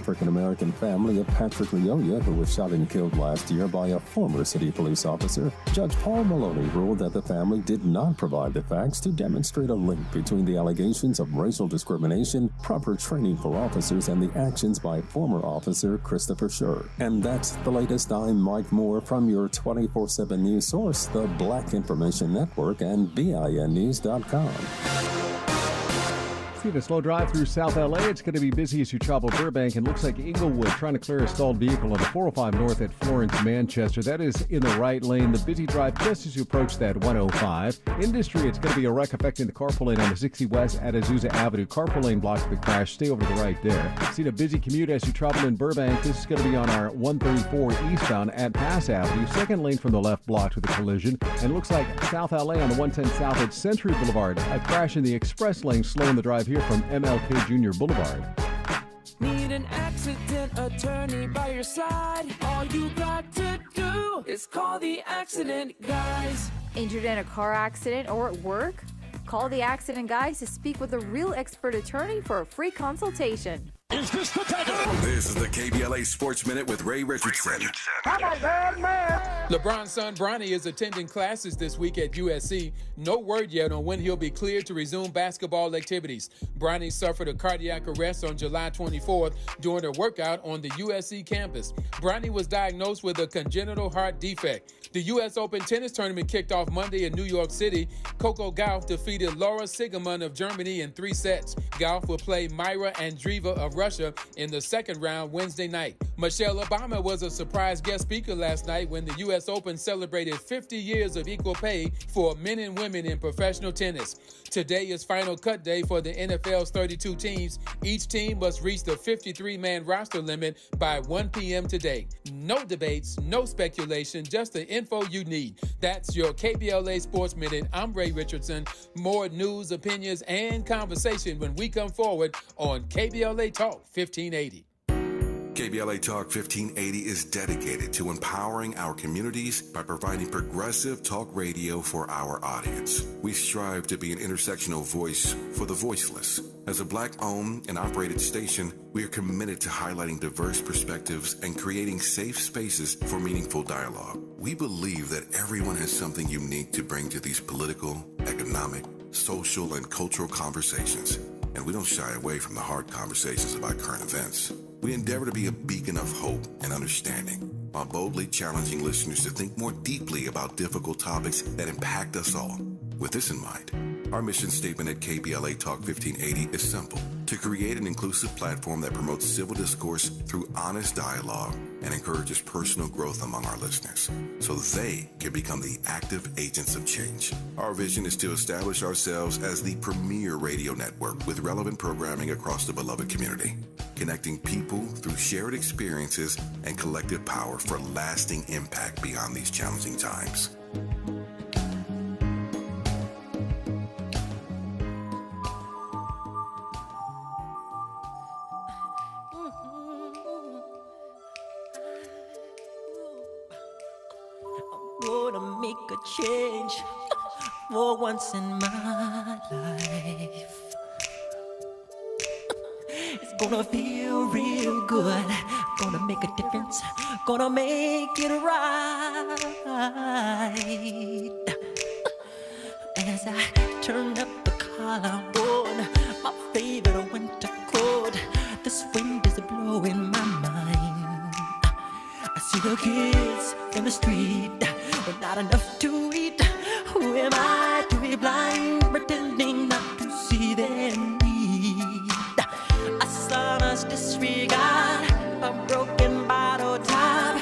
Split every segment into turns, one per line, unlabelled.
African-American family of Patrick Leoya, who was shot and killed last year by a former city police officer, Judge Paul Maloney ruled that the family did not provide the facts to demonstrate a link between the allegations of racial discrimination, proper training for officers, and the actions by former officer Christopher Schur. And that's the latest. I'm Mike Moore from your 24/7 news source, the Black Information Network, and BINnews.com.
See a slow drive through South LA. It's going to be busy as you travel Burbank, and looks like Inglewood trying to clear a stalled vehicle on the 405 north at Florence, Manchester. That is in the right lane. The busy drive just as you approach that 105. Industry, it's going to be a wreck affecting the carpool lane on the 60 West at Azusa Avenue. Carpool lane blocked the crash. Stay over to the right there. Seen a busy commute as you travel in Burbank. This is going to be on our 134 eastbound at Pass Avenue. Second lane from the left blocked with a collision. And looks like South LA on the 110 south at Century Boulevard. A crash in the express lane slowing the drive here from MLK Jr. Boulevard.
Need an accident attorney by your side. All you got to do is call the accident guys.
Injured in a car accident or at work? Call the accident guys to speak with a real expert attorney for a free consultation.
Is this the tether?
This is the KBLA Sports Minute with Ray Richardson.
I'm a bad man.
LeBron's son Bronny is attending classes this week at USC. No word yet on when he'll be cleared to resume basketball activities. Bronny suffered a cardiac arrest on July 24th during a workout on the USC campus. Bronny was diagnosed with a congenital heart defect. The U.S. Open tennis tournament kicked off Monday in New York City. Coco Gauff defeated Laura Siegemund of Germany in 3 sets. Gauff will play Myra Andreeva of Russia in the second round Wednesday night. Michelle Obama was a surprise guest speaker last night when the U.S. Open celebrated 50 years of equal pay for men and women in professional tennis. Today is final cut day for the NFL's 32 teams. Each team must reach the 53-man roster limit by 1 p.m. today. No debates, no speculation, just the info you need. That's your KBLA Sports Minute. I'm Ray Richardson. More news, opinions, and conversation when we come forward on KBLA Talk 1580.
KBLA Talk 1580 is dedicated to empowering our communities by providing progressive talk radio for our audience. We strive to be an intersectional voice for the voiceless. As a Black-owned and operated station, we are committed to highlighting diverse perspectives and creating safe spaces for meaningful dialogue. We believe that everyone has something unique to bring to these political, economic, social, and cultural conversations, and we don't shy away from the hard conversations about current events. We endeavor to be a beacon of hope and understanding, while boldly challenging listeners to think more deeply about difficult topics that impact us all. With this in mind, our mission statement at KBLA Talk 1580 is simple: to create an inclusive platform that promotes civil discourse through honest dialogue and encourages personal growth among our listeners, so they can become the active agents of change. Our vision is to establish ourselves as the premier radio network with relevant programming across the beloved community, connecting people through shared experiences and collective power for lasting impact beyond these challenging times.
Gonna make a change for once in my life. It's gonna feel real good. Gonna make a difference. Gonna make it right. As I turn up the collar on my favorite winter coat, this wind is blowing my mind. I see the kids in the street with not enough to eat. Who am I to be blind, pretending not to see their need? A son's disregard, a broken bottle top,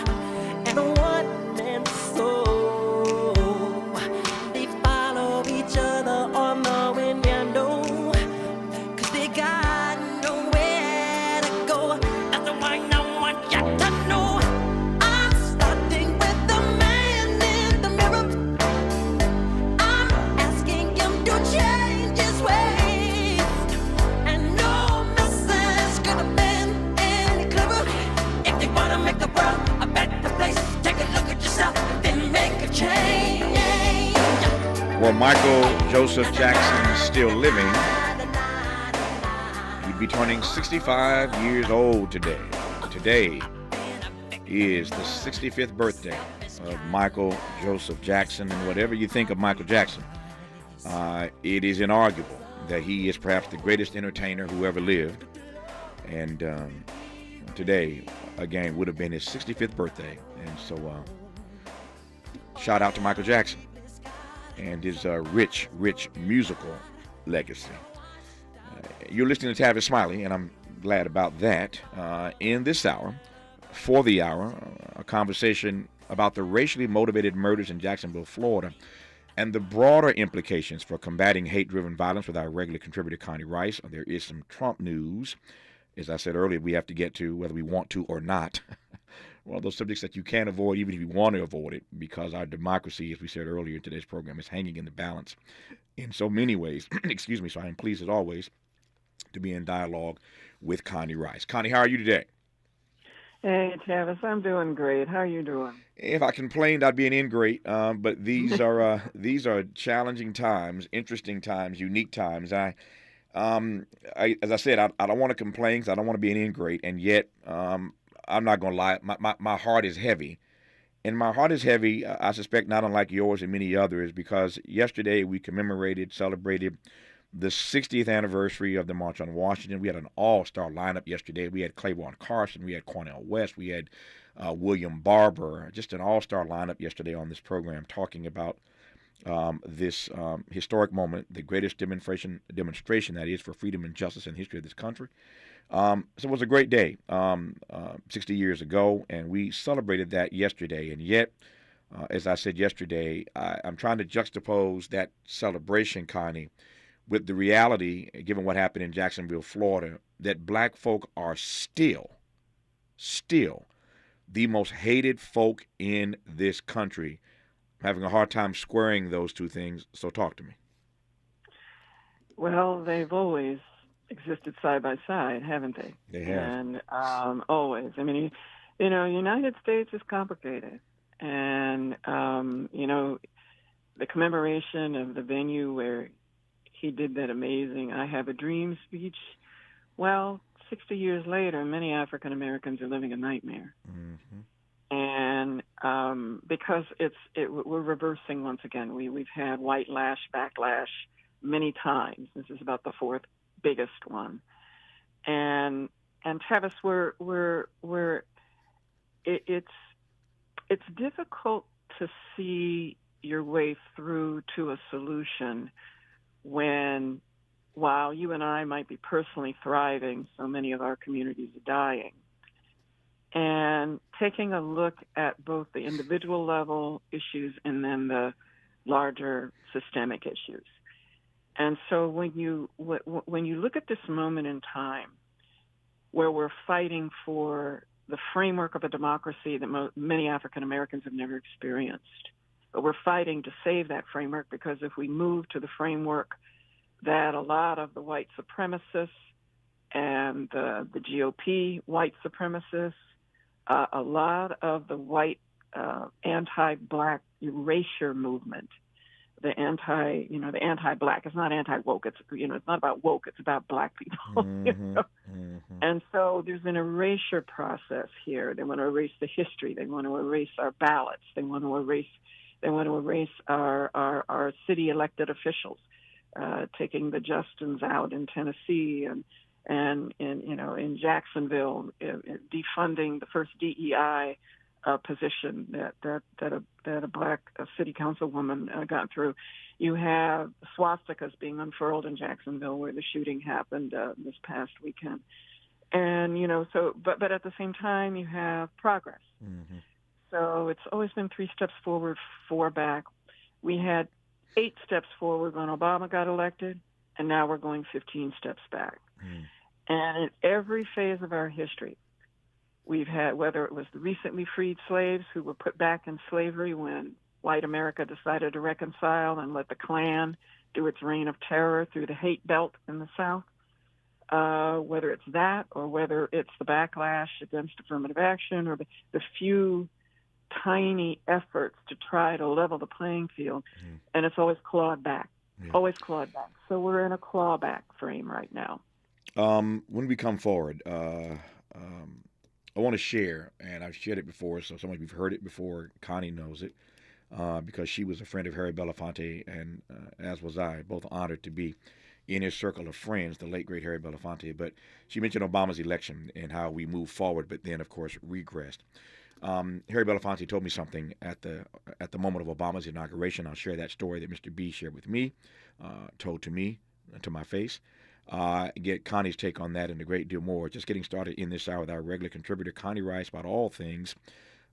and a one-man soul. They follow each other on the window, 'cause they got nowhere to go. That's why I want you to know. I'm starting with the man in the mirror. I'm asking him to change his ways, and no message could have been any clearer. If you wanna make the world a better place, take a look at yourself, then make a change.
Well, Michael Joseph Jackson is still living. He'd be turning 65 years old today. today is the 65th birthday of Michael Joseph Jackson. And whatever you think of Michael Jackson, it is inarguable that he is perhaps the greatest entertainer who ever lived. And today, again, would have been his 65th birthday. And so, shout out to Michael Jackson and his rich musical legacy. You're listening to Tavis Smiley, and I'm glad about that. In this hour, for the hour, a conversation about the racially motivated murders in Jacksonville, Florida, and the broader implications for combating hate-driven violence with our regular contributor, Connie Rice. There is some Trump news, as I said earlier, we have to get to whether we want to or not. One of those subjects that you can't avoid even if you want to avoid it, because our democracy, as we said earlier in today's program, is hanging in the balance in so many ways. Excuse me. So I am pleased, as always, to be in dialogue with Connie Rice. Connie, how are you today?
Hey, Tavis, I'm doing great. How are you doing?
If I complained, I'd be an ingrate. But these are challenging times, interesting times, unique times. As I said, I don't want to complain because I don't want to be an ingrate, and yet I'm not going to lie. My heart is heavy, and my heart is heavy. I suspect not unlike yours and many others, because yesterday we celebrated the 60th anniversary of the March on Washington. We had an all-star lineup yesterday. We had Claiborne Carson, we had Cornel West, we had William Barber, just an all-star lineup yesterday on this program talking about this historic moment, the greatest demonstration that is for freedom and justice in the history of this country. So it was a great day 60 years ago, and we celebrated that yesterday. And yet, as I said yesterday, I'm trying to juxtapose that celebration, Connie, with the reality, given what happened in Jacksonville, Florida, that black folk are still the most hated folk in this country. I'm having a hard time squaring those two things, so talk to me.
Well, they've always existed side by side, haven't they?
They have.
And always. I mean, United States is complicated. And, the commemoration of the venue where he did that amazing I Have a Dream speech. Well, 60 years later, many African Americans are living a nightmare. Mm-hmm. And because we're reversing once again. We've had white backlash many times. This is about the fourth biggest one. And Tavis, it's difficult to see your way through to a solution while you and I might be personally thriving, so many of our communities are dying. And taking a look at both the individual level issues and then the larger systemic issues. And so when you look at this moment in time where we're fighting for the framework of a democracy that many African Americans have never experienced, but we're fighting to save that framework, because if we move to the framework that a lot of the white supremacists and the GOP white supremacists, a lot of the white anti-black erasure movement, the anti-black, it's not anti-woke, it's not about woke, it's about black people. Mm-hmm. And so there's an erasure process here. They want to erase the history. They want to erase our ballots. They want to erase our city elected officials, taking the Justins out in Tennessee and in Jacksonville, defunding the first DEI position that a black city councilwoman got through. You have swastikas being unfurled in Jacksonville, where the shooting happened this past weekend, and but at the same time you have progress. Mm-hmm. So it's always been 3 steps forward, 4 back. We had 8 steps forward when Obama got elected, and now we're going 15 steps back. Mm. And in every phase of our history, we've had, whether it was the recently freed slaves who were put back in slavery when white America decided to reconcile and let the Klan do its reign of terror through the hate belt in the South, whether it's that or whether it's the backlash against affirmative action or the few tiny efforts to try to level the playing field, and it's always clawed back, always clawed back. So we're in a clawback frame right now.
When we come forward, I want to share, and I've shared it before, so some of you've heard it before. Connie knows it because she was a friend of Harry Belafonte, and as was I, both honored to be in his circle of friends, the late, great Harry Belafonte. But she mentioned Obama's election and how we moved forward, but then, of course, regressed. Harry Belafonte told me something at the moment of Obama's inauguration. I'll share that story that Mr. B shared with me, told to me, to my face. Get Connie's take on that and a great deal more. Just getting started in this hour with our regular contributor, Connie Rice, about all things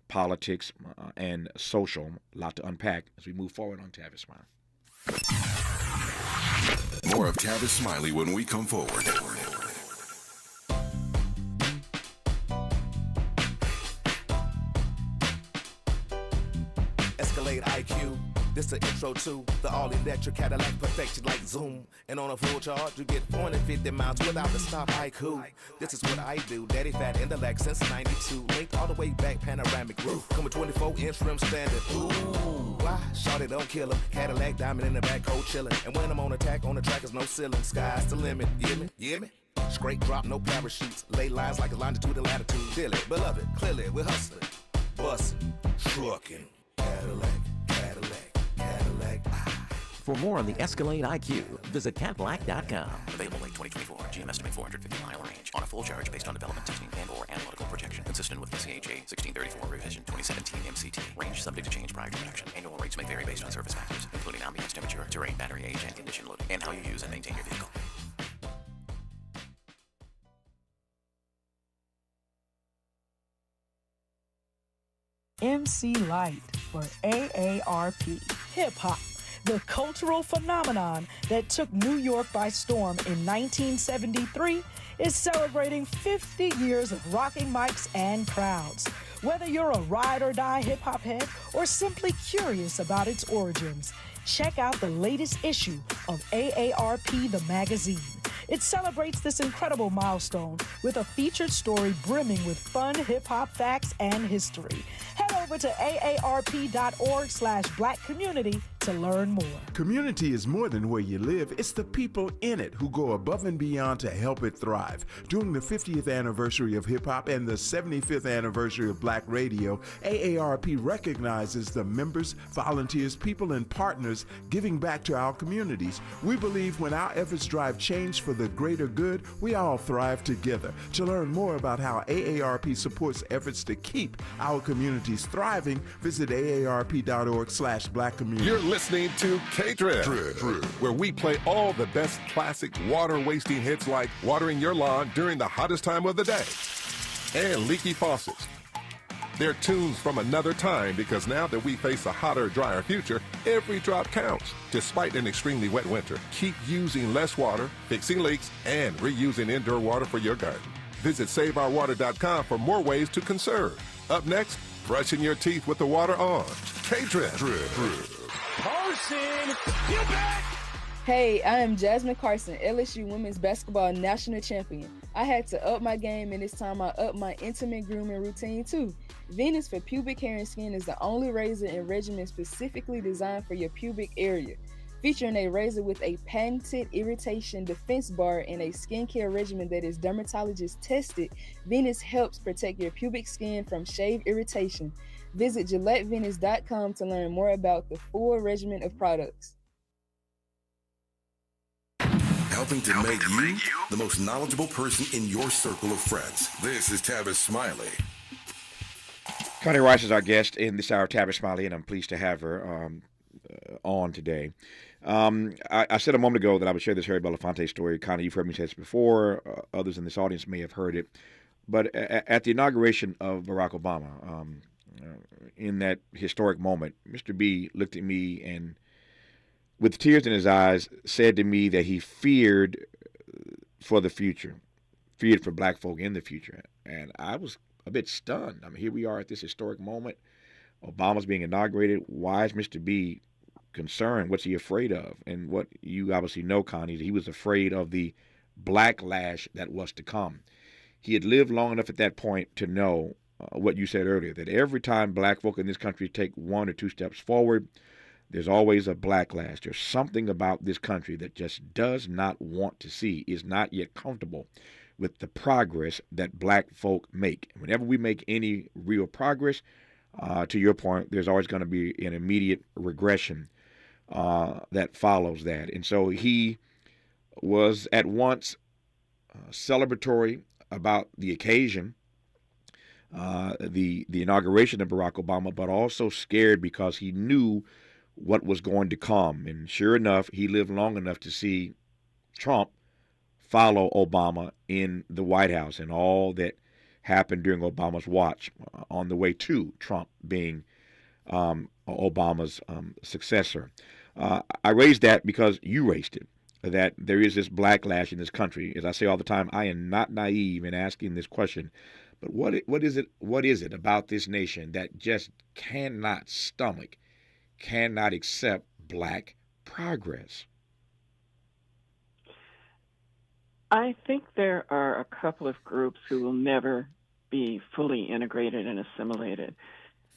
politics and social. A lot to unpack as we move forward on Tavis Smiley.
More of Tavis Smiley when we come forward.
Escalade IQ. This the intro to the all-electric Cadillac, perfected like Zoom. And on a full charge, you get 450 miles without the stop. Haiku. This is what I do. Daddy fat intellect since '92. Linked all the way back, panoramic roof. Come with 24-inch rim standard. Ooh, why? Shawty don't kill him. Cadillac diamond in the back, cold chillin'. And when I'm on attack, on the track is no ceiling. Sky's the limit. You hear me? You hear me? Straight drop, no parachutes. Lay lines like a longitude and latitude. Dilly, beloved, clearly we're hustling. Bustin', truckin'. Cadillac.
For more on the Escalade IQ, visit Cadillac.com. Available late 2024. GM estimate 450-mile range. On a full charge based on development testing and/or analytical projection. Consistent with SCHA 1634 revision 2017 MCT. Range subject to change prior to production. Annual rates may vary based on service factors, including ambience temperature, terrain, battery age, and condition loading, and how you use and maintain your vehicle.
MC Light for AARP. Hip-hop, the cultural phenomenon that took New York by storm in 1973, is celebrating 50 years of rocking mics and crowds. Whether you're a ride-or-die hip-hop head or simply curious about its origins, check out the latest issue of AARP the magazine. It celebrates this incredible milestone with a featured story brimming with fun hip-hop facts and history. Head over to aarp.org/black community to learn more.
Community is more than where you live. It's the people in it who go above and beyond to help it thrive. During the 50th anniversary of hip-hop and the 75th anniversary of Black Radio, AARP recognizes the members, volunteers, people, and partners giving back to our communities. We believe when our efforts drive change for the greater good, we all thrive together. To learn more about how AARP supports efforts to keep our communities thriving, visit aarp.org/black community.
You're listening to K-Drip, where we play all the best classic water-wasting hits like watering your lawn during the hottest time of the day and leaky faucets. They're tunes from another time because now that we face a hotter, drier future, every drop counts. Despite an extremely wet winter, keep using less water, fixing leaks, and reusing indoor water for your garden. Visit SaveOurWater.com for more ways to conserve. Up next, brushing your teeth with the water on. K-Drip.
Carson, get back!
Hey, I am Jasmine Carson, LSU Women's Basketball National Champion. I had to up my game, and it's time I up my intimate grooming routine too. Venus for Pubic Hair and Skin is the only razor and regimen specifically designed for your pubic area. Featuring a razor with a patented irritation defense bar and a skincare regimen that is dermatologist tested, Venus helps protect your pubic skin from shave irritation. Visit GilletteVenus.com to learn more about the full regimen of products.
Helping to make you the most knowledgeable person in your circle of friends. This is Tavis Smiley.
Connie Rice is our guest in this hour of Tavis Smiley, and I'm pleased to have her on today. I said a moment ago that I would share this Harry Belafonte story. Connie, you've heard me say this before. Others in this audience may have heard it. But at the inauguration of Barack Obama, in that historic moment, Mr. B looked at me and, with tears in his eyes, said to me that he feared for the future, feared for black folk in the future. And I was a bit stunned. I mean, here we are at this historic moment. Obama's being inaugurated. Why is Mr. B concerned? What's he afraid of? And what you obviously know, Connie, he was afraid of the backlash that was to come. He had lived long enough at that point to know what you said earlier, that every time black folk in this country take one or two steps forward, there's always a backlash. There's something about this country that just does not want to see, is not yet comfortable with the progress that black folk make. Whenever we make any real progress, to your point, there's always going to be an immediate regression that follows that. And so he was at once celebratory about the occasion, the inauguration of Barack Obama, but also scared because he knew what was going to come. And sure enough, he lived long enough to see Trump follow Obama in the White House and all that happened during Obama's watch on the way to Trump being Obama's successor. I raised that because you raised it, that there is this backlash in this country. As I say all the time, I am not naive in asking this question, but what is it about this nation that just cannot stomach, cannot accept black progress?
I think there are a couple of groups who will never be fully integrated and assimilated.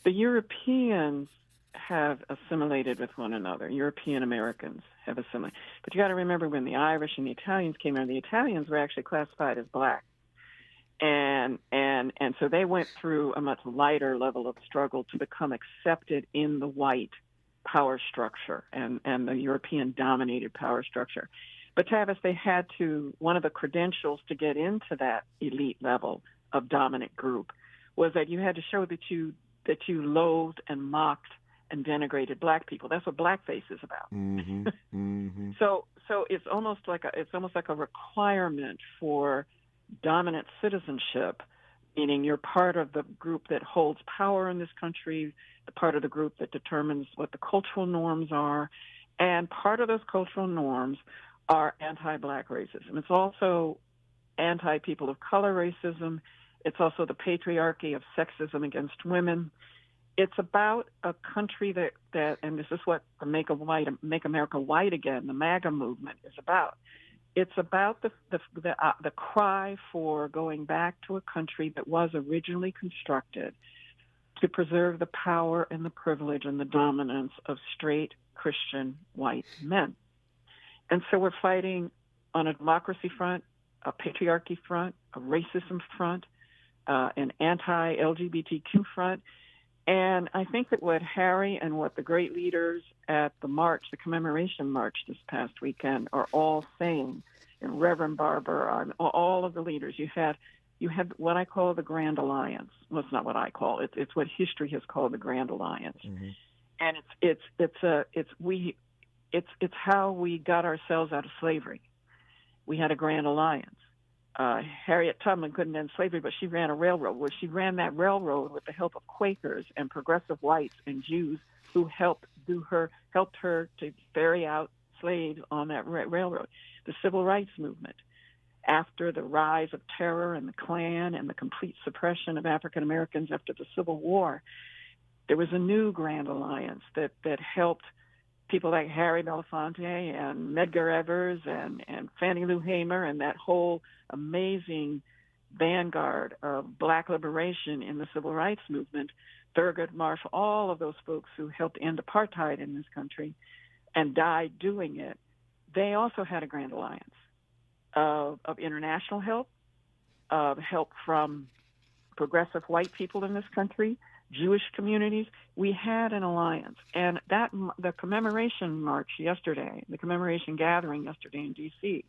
The Europeans have assimilated with one another. European Americans have assimilated. But you got to remember, when the Irish and the Italians came in, the Italians were actually classified as black. And so they went through a much lighter level of struggle to become accepted in the white power structure and the European dominated power structure. But Tavis, they had to, one of the credentials to get into that elite level of dominant group was that you had to show that you loathed and mocked and denigrated black people. That's what blackface is about.
Mm-hmm. Mm-hmm.
So it's almost like a requirement for dominant citizenship, meaning you're part of the group that holds power in this country, the part of the group that determines what the cultural norms are, and part of those cultural norms are anti-black racism. It's also anti-people of color racism. It's also the patriarchy of sexism against women. It's about a country that and this is what the Make America White Again, the MAGA movement, is about. It's about the cry for going back to a country that was originally constructed to preserve the power and the privilege and the dominance of straight Christian white men. And so we're fighting on a democracy front, a patriarchy front, a racism front, an anti-LGBTQ front. And I think that what Harry and what the great leaders at the march, the commemoration march this past weekend, are all saying, and Reverend Barber, all of the leaders, you had what I call the Grand Alliance. Well, it's not what I call it. It's what history has called the Grand Alliance. Mm-hmm. And it's how we got ourselves out of slavery. We had a Grand Alliance. Harriet Tubman couldn't end slavery, but she ran a railroad. Well, she ran that railroad with the help of Quakers and progressive whites and Jews who helped her to ferry out slaves on that railroad. The Civil Rights Movement, after the rise of terror and the Klan and the complete suppression of African Americans after the Civil War, there was a new Grand Alliance that helped people like Harry Belafonte and Medgar Evers and Fannie Lou Hamer and that whole amazing vanguard of black liberation in the civil rights movement, Thurgood Marshall, all of those folks who helped end apartheid in this country and died doing it, they also had a Grand Alliance of international help, of help from progressive white people in this country, Jewish communities. We had an alliance. And the commemoration march yesterday, the commemoration gathering yesterday in D.C.,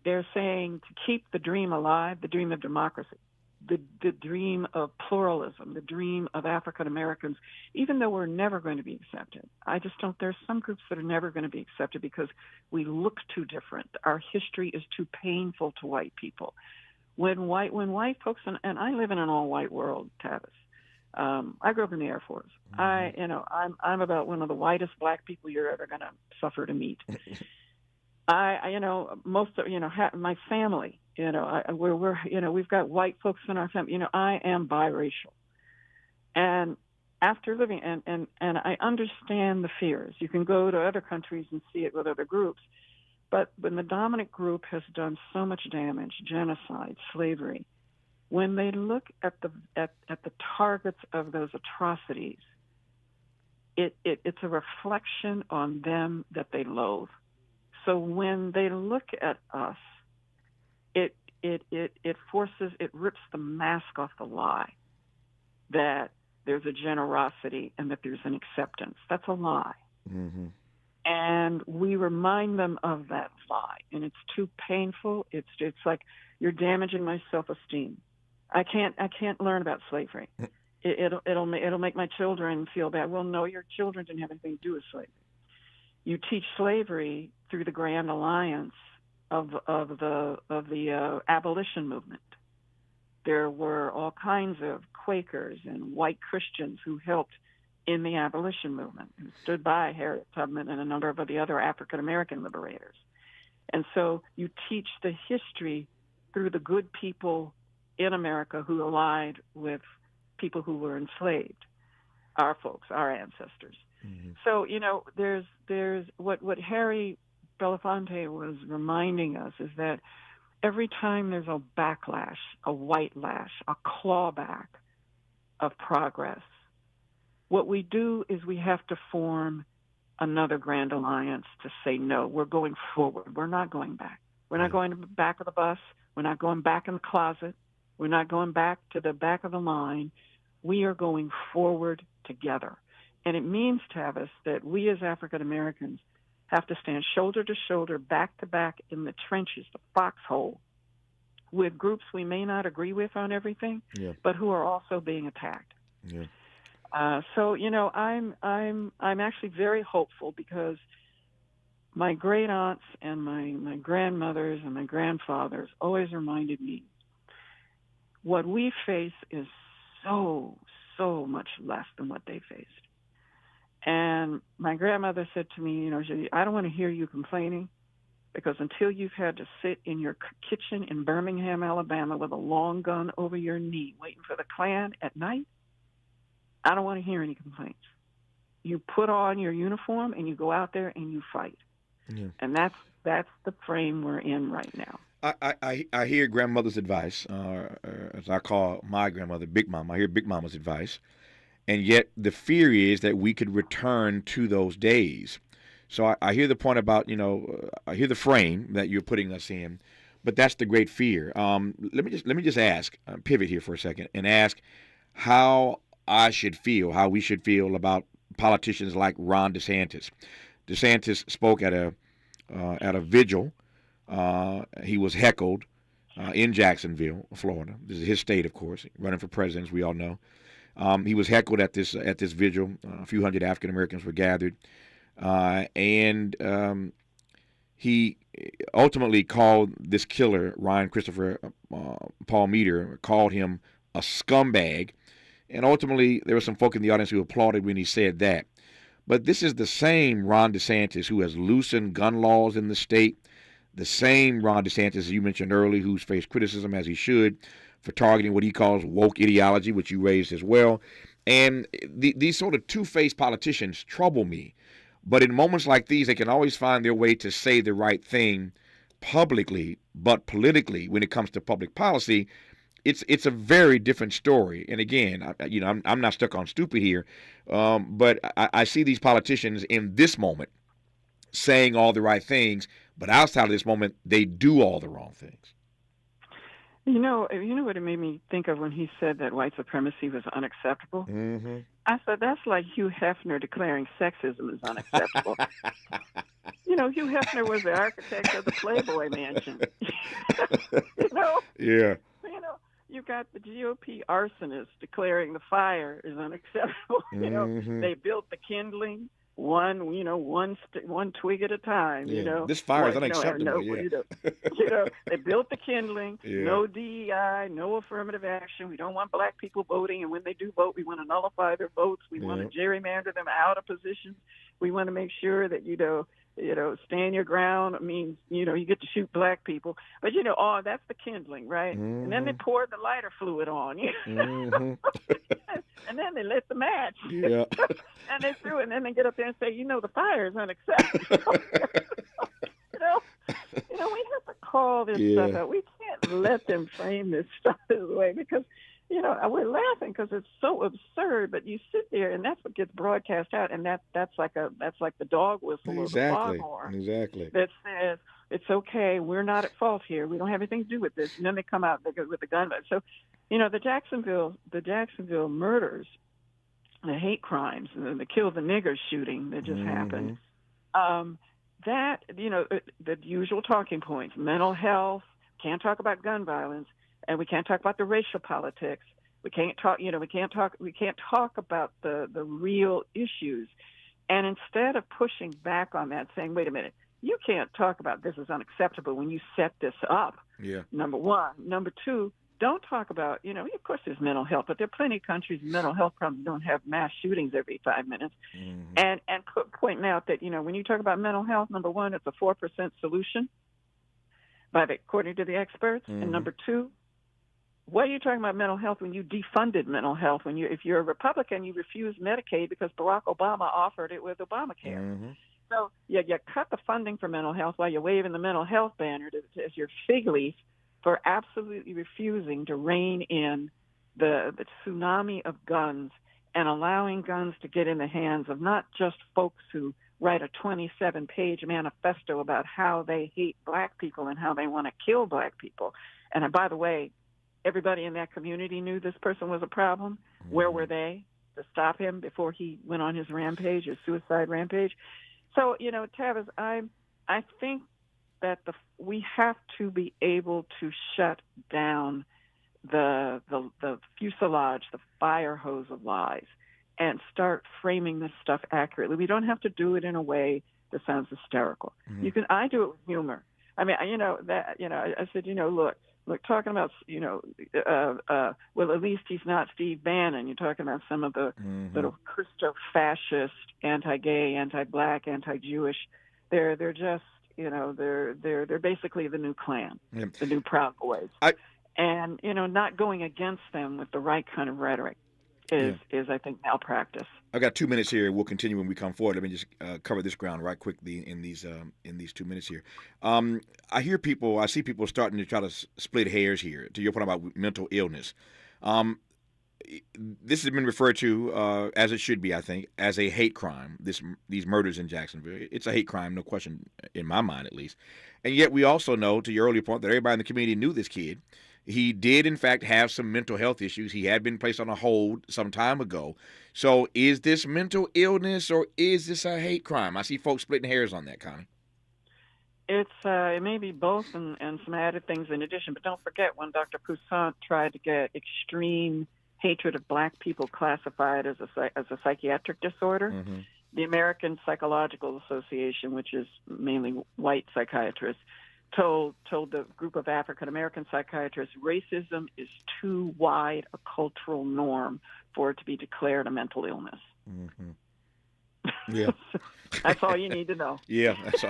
they're saying to keep the dream alive, the dream of democracy, the dream of pluralism, the dream of African Americans, even though we're never going to be accepted. I just don't. There's some groups that are never going to be accepted because we look too different. Our history is too painful to white people. When white folks, and I live in an all-white world, Tavis. I grew up in the Air Force. Mm-hmm. I'm about one of the whitest black people you're ever going to suffer to meet. Most of my family, we've got white folks in our family. I am biracial, and after living and I understand the fears. You can go to other countries and see it with other groups, but when the dominant group has done so much damage, genocide, slavery, when they look at the targets of those atrocities, it's a reflection on them that they loathe. So when they look at us it forces, it rips the mask off the lie that there's a generosity and that there's an acceptance. That's a lie.
Mm-hmm.
And we remind them of that lie, and it's too painful. It's like you're damaging my self-esteem. I can't learn about slavery. It'll make my children feel bad. Well, no, your children didn't have anything to do with slavery. You teach slavery through the Grand Alliance of the abolition movement. There were all kinds of Quakers and white Christians who helped in the abolition movement, who stood by Harriet Tubman and a number of the other African-American liberators. And so you teach the history through the good people in America who allied with people who were enslaved, our folks, our ancestors. Mm-hmm. So, there's what Harry Belafonte was reminding us is that every time there's a backlash, a white lash, a clawback of progress, what we do is we have to form another grand alliance to say, no, we're going forward. We're not going back. We're not going to the back of the bus. We're not going back in the closet. We're not going back to the back of the line. We are going forward together. And it means, Tavis, that we as African Americans have to stand shoulder to shoulder, back to back in the trenches, the foxhole, with groups we may not agree with on everything, but who are also being attacked.
Yeah.
So I'm actually very hopeful because my great aunts and my grandmothers and my grandfathers always reminded me what we face is so much less than what they faced. And my grandmother said to me, I don't want to hear you complaining, because until you've had to sit in your kitchen in Birmingham, Alabama with a long gun over your knee waiting for the Klan at night, I don't want to hear any complaints. You put on your uniform and you go out there and you fight. Yeah. And that's the frame we're in right now.
I hear grandmother's advice, as I call my grandmother, Big Mama. I hear Big Mama's advice. And yet the fear is that we could return to those days. So I hear the point about, I hear the frame that you're putting us in, but that's the great fear. Let me just ask, pivot here for a second, and ask how we should feel about politicians like Ron DeSantis. DeSantis spoke at a vigil. He was heckled in Jacksonville, Florida. This is his state, of course, running for president, as we all know. He was heckled at this vigil. A few hundred African Americans were gathered, and he ultimately called this killer, Ryan Christopher Paul Meter, called him a scumbag. And ultimately, there were some folk in the audience who applauded when he said that. But this is the same Ron DeSantis who has loosened gun laws in the state, the same Ron DeSantis, as you mentioned earlier, who's faced criticism, as he should, for targeting what he calls woke ideology, which you raised as well. And these sort of two-faced politicians trouble me. But in moments like these, they can always find their way to say the right thing publicly, but politically, when it comes to public policy, it's a very different story. And again, I'm not stuck on stupid here, but I see these politicians in this moment saying all the right things, but outside of this moment, they do all the wrong things.
You know what it made me think of when he said that white supremacy was unacceptable?
Mm-hmm.
I said, that's like Hugh Hefner declaring sexism is unacceptable. Hugh Hefner was the architect of the Playboy Mansion.
Yeah.
You got the GOP arsonist declaring the fire is unacceptable.
Mm-hmm.
They built the kindling one twig at a time.
This fire is unacceptable.
They built the kindling.
Yeah.
No DEI, no affirmative action. We don't want black people voting, and when they do vote, we want to nullify their votes. We want to gerrymander them out of positions. We want to make sure that stand your ground means, you get to shoot black people. But, that's the kindling, right? Mm-hmm. And then they poured the lighter fluid on,
Mm-hmm.
and then they lit the match.
Yeah.
And they threw it, and then they get up there and say, the fire is unacceptable. We have to call this stuff out. We can't can't let them frame this stuff this way because, we're laughing because it's so absurd. But you sit there, and that's what gets broadcast out, and that's like the dog whistle or the foghorn that says it's okay. We're not at fault here. We don't have anything to do with this. And then they come out with the gun. So, the Jacksonville murders, the hate crimes, and the kill the niggers shooting that just happened. That the usual talking points: mental health. Can't talk about gun violence. And we can't talk about the racial politics. We can't talk, we can't talk about the real issues. And instead of pushing back on that, saying, wait a minute, you can't talk about this as unacceptable when you set this up.
Yeah.
Number one. Number two, don't talk about, of course there's mental health, but there are plenty of countries mental health problems don't have mass shootings every 5 minutes. And pointing out that, when you talk about mental health, number one, it's a 4% solution according to the experts. And number two, what are you talking about mental health when you defunded mental health? If you're a Republican, you refuse Medicaid because Barack Obama offered it with Obamacare. So you cut the funding for mental health while you're waving the mental health banner as your fig leaf for absolutely refusing to rein in the tsunami of guns and allowing guns to get in the hands of not just folks who write a 27-page manifesto about how they hate black people and how they want to kill black people. And by the way, everybody in that community knew this person was a problem. Where were they to stop him before he went on his rampage, his suicide rampage? So, Tavis, I think that we have to be able to shut down the fuselage, the fire hose of lies, and start framing this stuff accurately. We don't have to do it in a way that sounds hysterical. I do it with humor. I mean, I said, look, talking about, well, at least he's not Steve Bannon. You're talking about some of the little Christo-fascist, anti-gay, anti-black, anti-Jewish. They're just, they're basically the new Klan, the new Proud Boys. And, not going against them with the right kind of rhetoric is I think, malpractice.
I've got 2 minutes here. We'll continue when we come forward. Let me just cover this ground right quickly in these 2 minutes here. I see people starting to try to split hairs here. To your point about mental illness, this has been referred to as it should be, I think, as a hate crime. These murders in Jacksonville, it's a hate crime, no question in my mind, at least. And yet, we also know, to your earlier point, that everybody in the community knew this kid. He did, in fact, have some mental health issues. He had been placed on a hold some time ago. So is this mental illness or is this a hate crime? I see folks splitting hairs on that, Connie.
It may be both and some added things in addition. But don't forget when Dr. Poussaint tried to get extreme hatred of black people classified as a psychiatric disorder, the American Psychological Association, which is mainly white psychiatrists, told the group of African-American psychiatrists racism is too wide a cultural norm for it to be declared a mental illness.
Yeah.
That's all you need to know.
Yeah, that's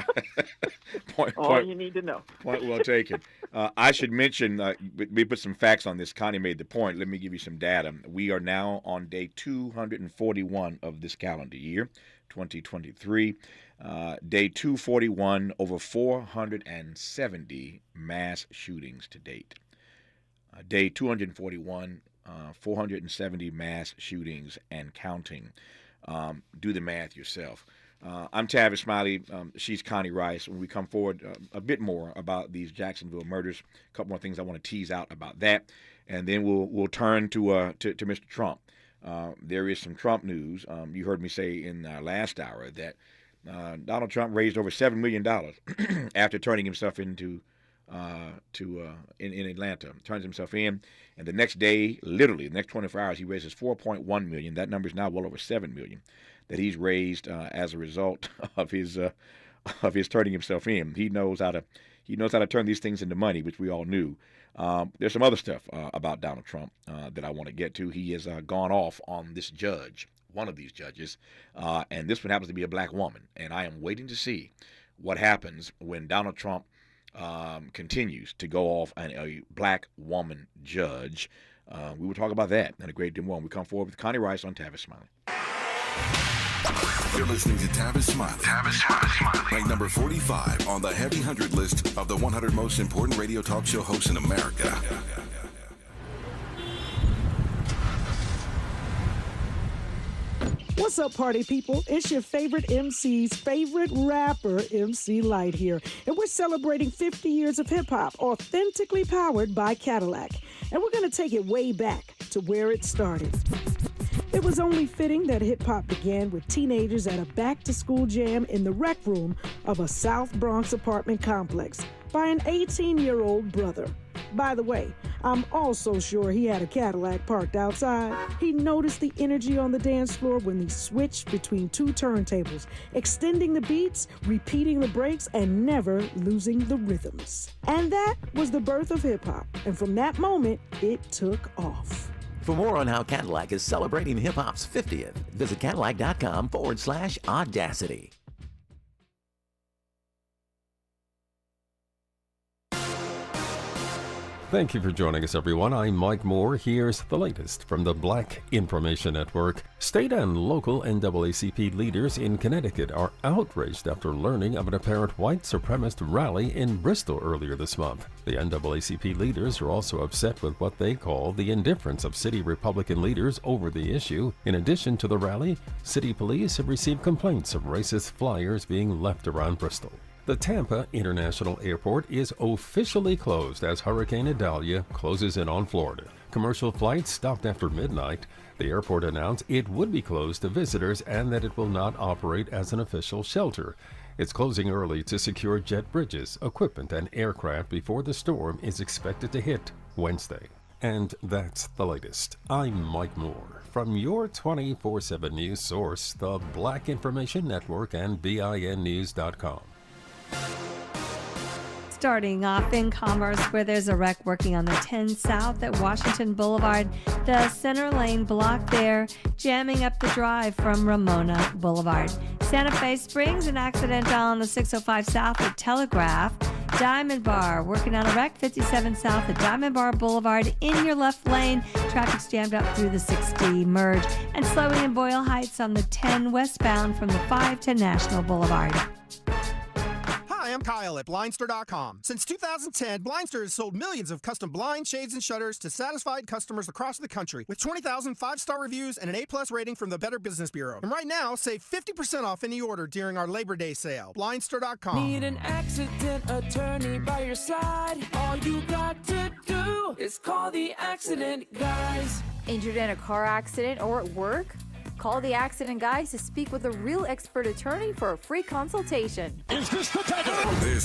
all
you need to know.
Point well taken. I should mention, we put some facts on this. Connie made the point. Let me give you some data. We are now on day 241 of this calendar year, 2023. Day 241, over 470 mass shootings to date. Day 241, 470 mass shootings and counting. Do the math yourself. I'm Tavis Smiley. She's Connie Rice. When we come forward a bit more about these Jacksonville murders, a couple more things I want to tease out about that, and then we'll turn to Mr. Trump. There is some Trump news. You heard me say in our last hour that Donald Trump raised over $7 million after turning himself into in Atlanta. Turns himself in, and the next day, literally the next 24 hours, he raises $4.1 million. That number is now well over $7 million that he's raised as a result of his turning himself in. He knows how to turn these things into money, which we all knew. There's some other stuff about Donald Trump that I want to get to. He has gone off on this judge, one of these judges, and this one happens to be a black woman. And I am waiting to see what happens when Donald Trump continues to go off on a black woman judge. We will talk about that and a great deal more when we come forward with Connie Rice on Tavis Smiley.
You're listening to Tavis Smiley. Ranked number 45 on the Heavy 100 list of the 100 most important radio talk show hosts in America.
What's up, party people? It's your favorite MC's favorite rapper, MC Light here. And we're celebrating 50 years of hip-hop, authentically powered by Cadillac. And we're going to take it way back to where it started. It was only fitting that hip-hop began with teenagers at a back-to-school jam in the rec room of a South Bronx apartment complex by an 18-year-old brother. By the way, I'm also sure he had a Cadillac parked outside. He noticed the energy on the dance floor when they switched between two turntables, extending the beats, repeating the breaks, and never losing the rhythms. And that was the birth of hip-hop. And from that moment, it took off.
For more on how Cadillac is celebrating hip-hop's 50th, visit Cadillac.com/audacity.
Thank you for joining us, everyone. I'm Mike Moore. Here's the latest from the Black Information Network. State and local NAACP leaders in Connecticut are outraged after learning of an apparent white supremacist rally in Bristol earlier this month. The NAACP leaders are also upset with what they call the indifference of city Republican leaders over the issue. In addition to the rally, city police have received complaints of racist flyers being left around Bristol. The Tampa International Airport is officially closed as Hurricane Idalia closes in on Florida. Commercial flights stopped after midnight. The airport announced it would be closed to visitors and that it will not operate as an official shelter. It's closing early to secure jet bridges, equipment, and aircraft before the storm is expected to hit Wednesday. And that's the latest. I'm Mike Moore from your 24/7 news source, the Black Information Network and BINnews.com.
Starting off in Commerce, where there's a wreck working on the 10 South at Washington Boulevard. The center lane blocked there, jamming up the drive from Ramona Boulevard. Santa Fe Springs, an accident on the 605 South at Telegraph. Diamond Bar, working on a wreck, 57 South at Diamond Bar Boulevard. In your left lane, traffic's jammed up through the 60 merge. And slowing in Boyle Heights on the 10 westbound from the 5 to National Boulevard.
Hi, I'm Kyle at Blindster.com. Since 2010, Blindster has sold millions of custom blinds, shades, and shutters to satisfied customers across the country with 20,000 5-star reviews and an A+ rating from the Better Business Bureau. And right now, save 50% off any order during our Labor Day sale. Blindster.com.
Need an accident attorney by your side? All you got to do is call the accident guys.
Injured in a car accident or at work? Call the accident guys to speak with a real expert attorney for a free consultation.
This is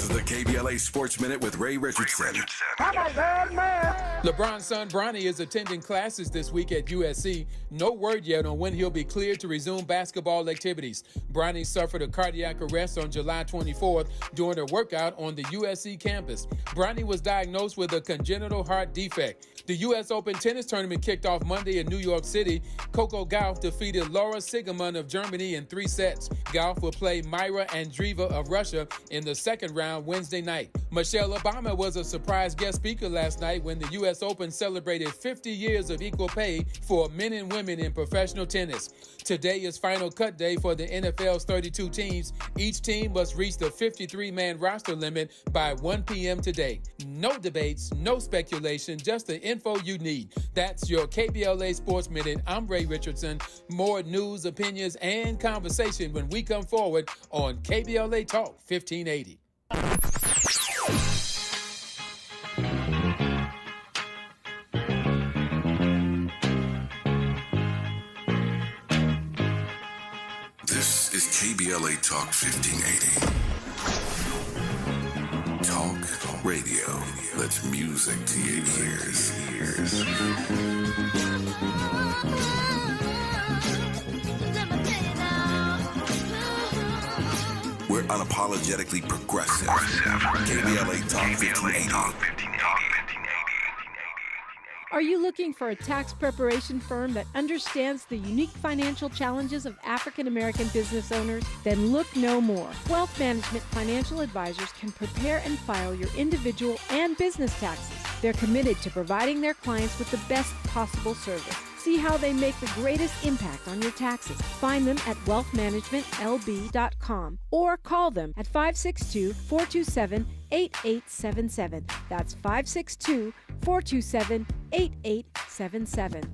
the KBLA Sports Minute with Ray Richardson.
I'm a bad man.
LeBron's son Bronny is attending classes this week at USC. No word yet on when he'll be cleared to resume basketball activities. Bronny suffered a cardiac arrest on July 24th during a workout on the USC campus. Bronny was diagnosed with a congenital heart defect. The U.S. Open tennis tournament kicked off Monday in New York City. Coco Gauff defeated Laura Siegemund of Germany in 3 sets. Gauff will play Myra Andreeva of Russia in the second round Wednesday night. Michelle Obama was a surprise guest speaker last night when the U.S. Open celebrated 50 years of equal pay for men and women in professional tennis. Today is final cut day for the NFL's 32 teams. Each team must reach the 53-man roster limit by 1 p.m. today. No debates, no speculation, just the info you need. That's your KBLA Sports Minute. I'm Ray Richardson. More news, opinions, and conversation when we come forward on KBLA Talk 1580.
This is KBLA Talk 1580. Talk radio. That's music to your ears. We're unapologetically progressive. KBLA Talk 1580.
Are you looking for a tax preparation firm that understands the unique financial challenges of African American business owners? Then look no more. Wealth Management Financial Advisors can prepare and file your individual and business taxes. They're committed to providing their clients with the best possible service. See how they make the greatest impact on your taxes. Find them at wealthmanagementlb.com or call them at 562-427-8877. That's 562-427-8877.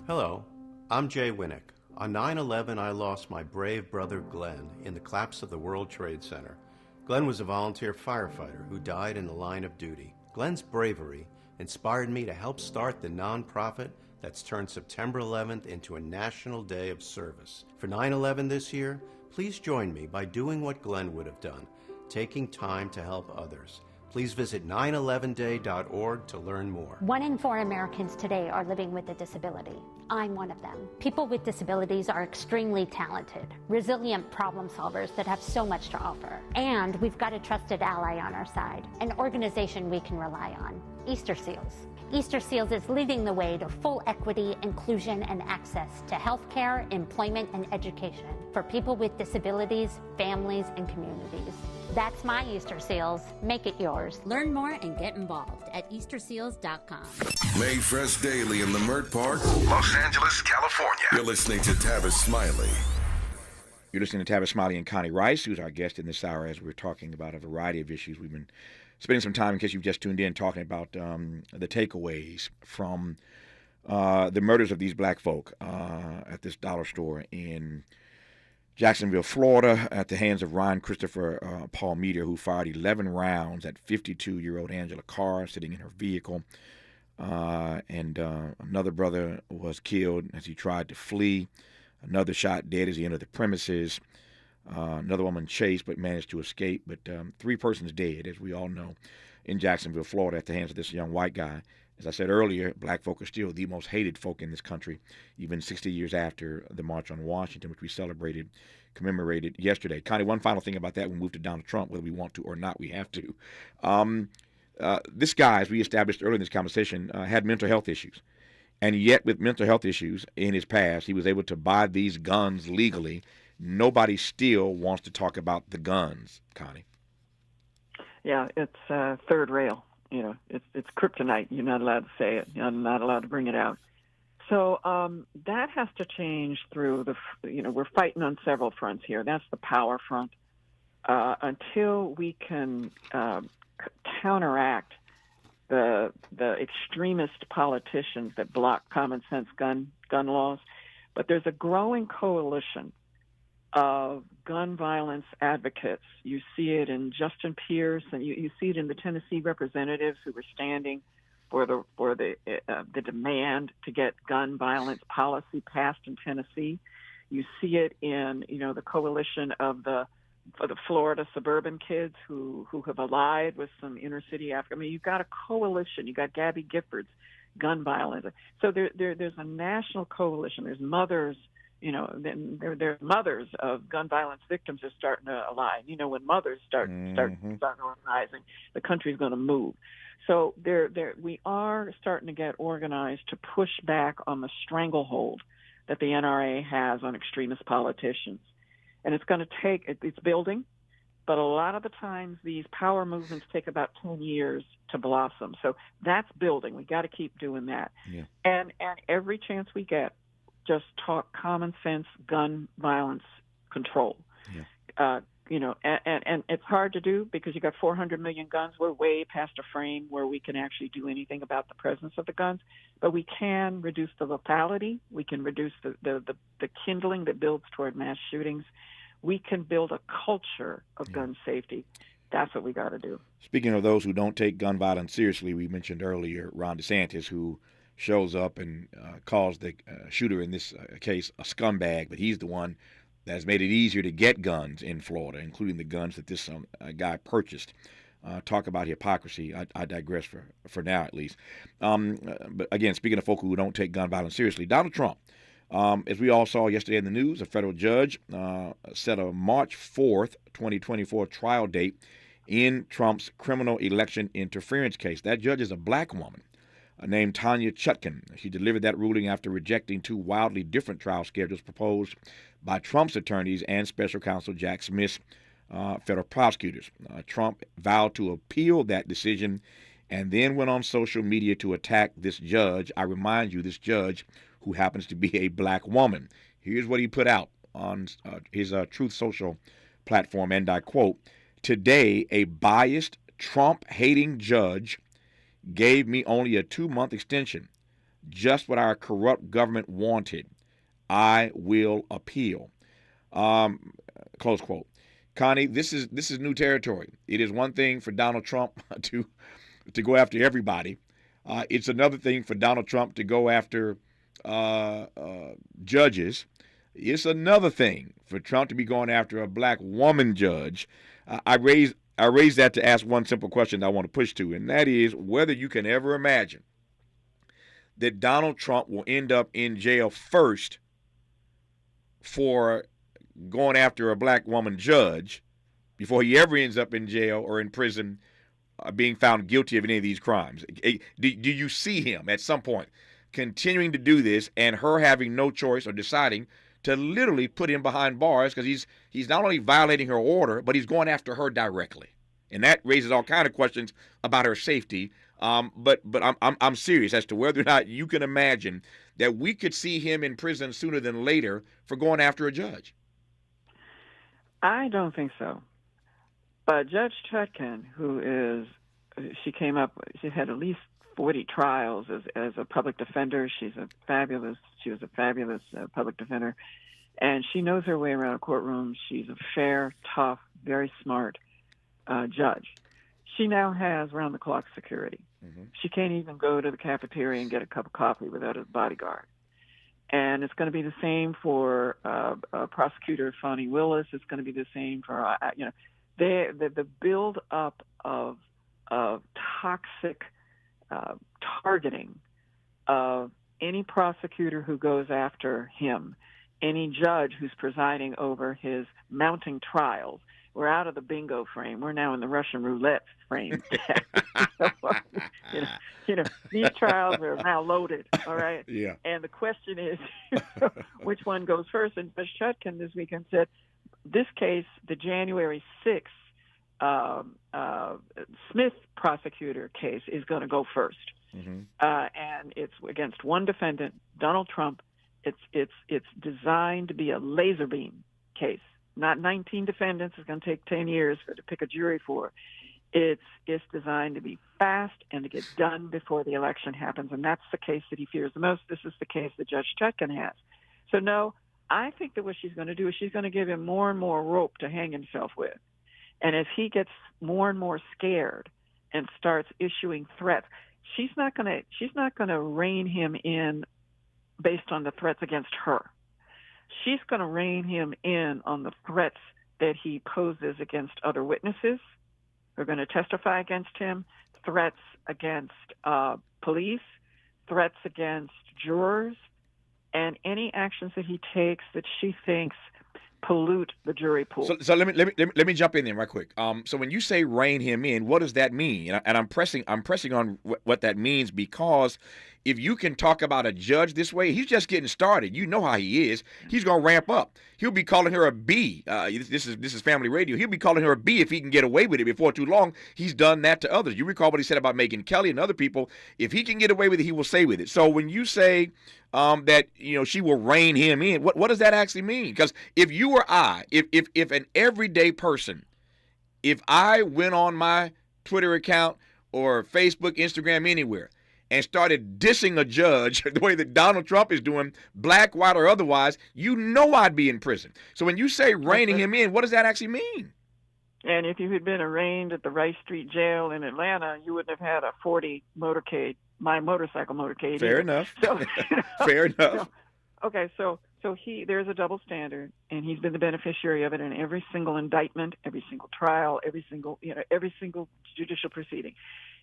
Hello, I'm Jay Winnick. On 9/11, I lost my brave brother Glenn in the collapse of the World Trade Center. Glenn was a volunteer firefighter who died in the line of duty. Glenn's bravery inspired me to help start the nonprofit that's turned September 11th into a national day of service. For 9/11 this year, please join me by doing what Glenn would have done, taking time to help others. Please visit 911day.org to learn more.
1 in 4 Americans today are living with a disability. I'm one of them. People with disabilities are extremely talented, resilient problem solvers that have so much to offer. And we've got a trusted ally on our side, an organization we can rely on, Easter Seals. Easter Seals is leading the way to full equity, inclusion, and access to healthcare, employment, and education for people with disabilities, families, and communities. That's my Easter Seals. Make it yours.
Learn more and get involved at easterseals.com.
Made fresh daily in the Mert Park, Los Angeles, California. You're listening to Tavis Smiley.
You're listening to Tavis Smiley and Connie Rice, who's our guest in this hour as we're talking about a variety of issues. We've been spending some time, in case you've just tuned in, talking about the takeaways from the murders of these black folk at this dollar store in Jacksonville, Florida, at the hands of Ryan Christopher Paul Meter, who fired 11 rounds at 52-year-old Angela Carr sitting in her vehicle. And another brother was killed as he tried to flee. Another shot dead as he entered the premises. Another woman chased but managed to escape. But 3 persons dead, as we all know, in Jacksonville, Florida, at the hands of this young white guy. As I said earlier, black folk are still the most hated folk in this country, even 60 years after the March on Washington, which we commemorated yesterday. Connie, one final thing about that, we move to Donald Trump, whether we want to or not, we have to. This guy, as we established earlier in this conversation, had mental health issues. And yet, with mental health issues in his past, he was able to buy these guns legally. Nobody still wants to talk about the guns, Connie.
Yeah, it's third rail. You know, it's kryptonite. You're not allowed to say it. You're not allowed to bring it out. So that has to change through we're fighting on several fronts here. That's the power front. Until we can counteract the extremist politicians that block common sense gun laws, but there's a growing coalition of gun violence advocates. You see it in Justin Pierce, and you see it in the Tennessee representatives who were standing for the demand to get gun violence policy passed in Tennessee. You see it in the coalition of the Florida suburban kids who have allied with some inner city Africa. I mean, you've got a coalition. You got Gabby Gifford's gun violence. So there's a national coalition. There's mothers. There's mothers of gun violence victims are starting to align. When mothers start organizing, the country's going to move. So we are starting to get organized to push back on the stranglehold that the NRA has on extremist politicians. And it's going to it's building, but a lot of the times these power movements take about 10 years to blossom. So that's building. We got to keep doing that. Yeah. And every chance we get, just talk common sense gun violence control. Yeah. And it's hard to do because you got 400 million guns. We're way past a frame where we can actually do anything about the presence of the guns, but we can reduce the lethality. We can reduce the kindling that builds toward mass shootings. We can build a culture of gun safety. That's what we got to do.
Speaking of those who don't take gun violence seriously, we mentioned earlier Ron DeSantis, who shows up and calls the shooter in this case a scumbag, but he's the one that has made it easier to get guns in Florida, including the guns that this guy purchased. Talk about hypocrisy. I digress for now, at least. But again, speaking of folk who don't take gun violence seriously, Donald Trump, as we all saw yesterday in the news, a federal judge set a March 4th, 2024 trial date in Trump's criminal election interference case. That judge is a black woman named Tanya Chutkan. She delivered that ruling after rejecting 2 wildly different trial schedules proposed by Trump's attorneys and special counsel Jack Smith's federal prosecutors. Trump vowed to appeal that decision and then went on social media to attack this judge. I remind you, this judge who happens to be a black woman. Here's what he put out on his Truth Social platform, and I quote, "Today, a biased, Trump-hating judge gave me only a 2-month extension, just what our corrupt government wanted. I will appeal." Close quote. Connie, this is new territory. It is one thing for Donald Trump to go after everybody. It's another thing for Donald Trump to go after judges. It's another thing for Trump to be going after a black woman judge. I raise that to ask one simple question that I want to push to, and that is whether you can ever imagine that Donald Trump will end up in jail first for going after a black woman judge before he ever ends up in jail or in prison being found guilty of any of these crimes. Do you see him at some point continuing to do this and her having no choice or deciding to literally put him behind bars because he's not only violating her order, but he's going after her directly? And that raises all kind of questions about her safety. But I'm serious as to whether or not you can imagine that we could see him in prison sooner than later for going after a judge.
I don't think so. But Judge Chutkan, she had at least 40 trials as a public defender. She was a fabulous public defender, and she knows her way around a courtroom. She's a fair, tough, very smart judge. She now has round-the-clock security. Mm-hmm. She can't even go to the cafeteria and get a cup of coffee without a bodyguard. And it's going to be the same for Prosecutor Connie Willis. It's going to be the same for the build up of toxic targeting of any prosecutor who goes after him, any judge who's presiding over his mounting trials. We're out of the bingo frame. We're now in the Russian roulette frame. These trials are now loaded, all right?
Yeah.
And the question is, which one goes first? And Judge Chutkan this weekend said, this case, the January 6th Smith prosecutor case, is going to go first. Mm-hmm. And it's against one defendant, Donald Trump. It's designed to be a laser beam case. Not 19 defendants. It's going to take 10 years to pick a jury for. It's designed to be fast and to get done before the election happens, and that's the case that he fears the most. This is the case that Judge Chutkan has. So, no, I think that what she's going to do is she's going to give him more and more rope to hang himself with. And as he gets more and more scared and starts issuing threats, she's not going to rein him in based on the threats against her. She's going to rein him in on the threats that he poses against other witnesses who are going to testify against him, threats against police, threats against jurors, and any actions that he takes that she thinks pollute the jury pool.
So let me jump in there right quick. So when you say rein him in, what does that mean? And I'm pressing on what that means, because if you can talk about a judge this way, he's just getting started. You know how he is. He's going to ramp up. He'll be calling her a B. This is family radio. He'll be calling her a B if he can get away with it. Before too long, he's done that to others. You recall what he said about Megyn Kelly and other people. If he can get away with it, he will say with it. So when you say that she will rein him in, what does that actually mean? Because if you or I, if an everyday person, if I went on my Twitter account or Facebook, Instagram, anywhere, and started dissing a judge the way that Donald Trump is doing, black, white, or otherwise, I'd be in prison. So when you say reining him in, what does that actually mean?
And if you had been arraigned at the Rice Street Jail in Atlanta, you wouldn't have had a 40 motorcade, my motorcycle motorcade.
Fair enough. So, Fair enough.
So there's a double standard, and he's been the beneficiary of it in every single indictment, every single trial, every single judicial proceeding.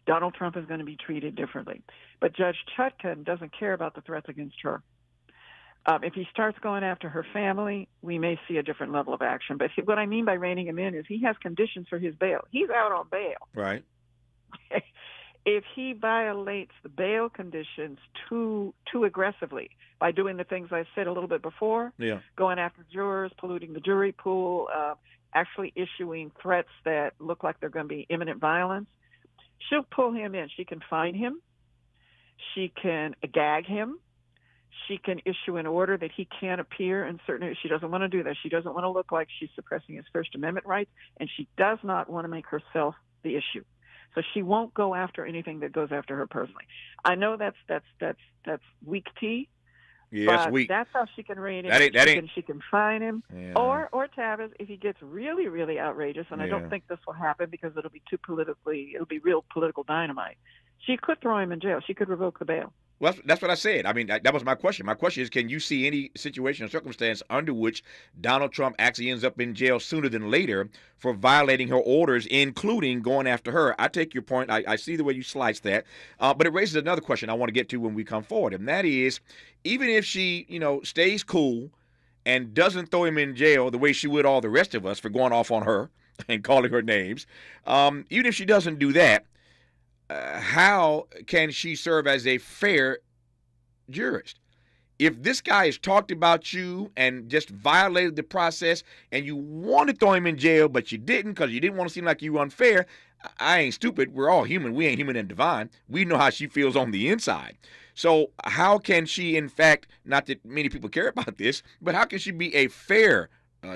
Donald Trump is going to be treated differently. But Judge Chutkan doesn't care about the threats against her. If he starts going after her family, we may see a different level of action. But what I mean by reining him in is he has conditions for his bail. He's out on bail.
Right.
If he violates the bail conditions too aggressively by doing the things I said a little bit before, going after jurors, polluting the jury pool, actually issuing threats that look like they're going to be imminent violence, she'll pull him in. She can fine him. She can gag him. She can issue an order that he can't appear in certain. She doesn't want to do that. She doesn't want to look like she's suppressing his First Amendment rights, and she does not want to make herself the issue. So she won't go after anything that goes after her personally. I know that's weak tea.
Yeah,
but
weak.
That's how she can rein him. She can fine him,
Yeah.
or Tavis, if he gets really, really outrageous, and I don't think this will happen because it'll be real political dynamite. She could throw him in jail. She could revoke the bail.
Well, that's what I said. I mean, that was my question. My question is, can you see any situation or circumstance under which Donald Trump actually ends up in jail sooner than later for violating her orders, including going after her? I take your point. I see the way you slice that. But it raises another question I want to get to when we come forward, and that is, even if she, stays cool and doesn't throw him in jail the way she would all the rest of us for going off on her and calling her names, even if she doesn't do that, how can she serve as a fair jurist? If this guy has talked about you and just violated the process and you want to throw him in jail, but you didn't because you didn't want to seem like you were unfair, I ain't stupid. We're all human. We ain't human and divine. We know how she feels on the inside. So how can she, in fact, not that many people care about this, but how can she be a fair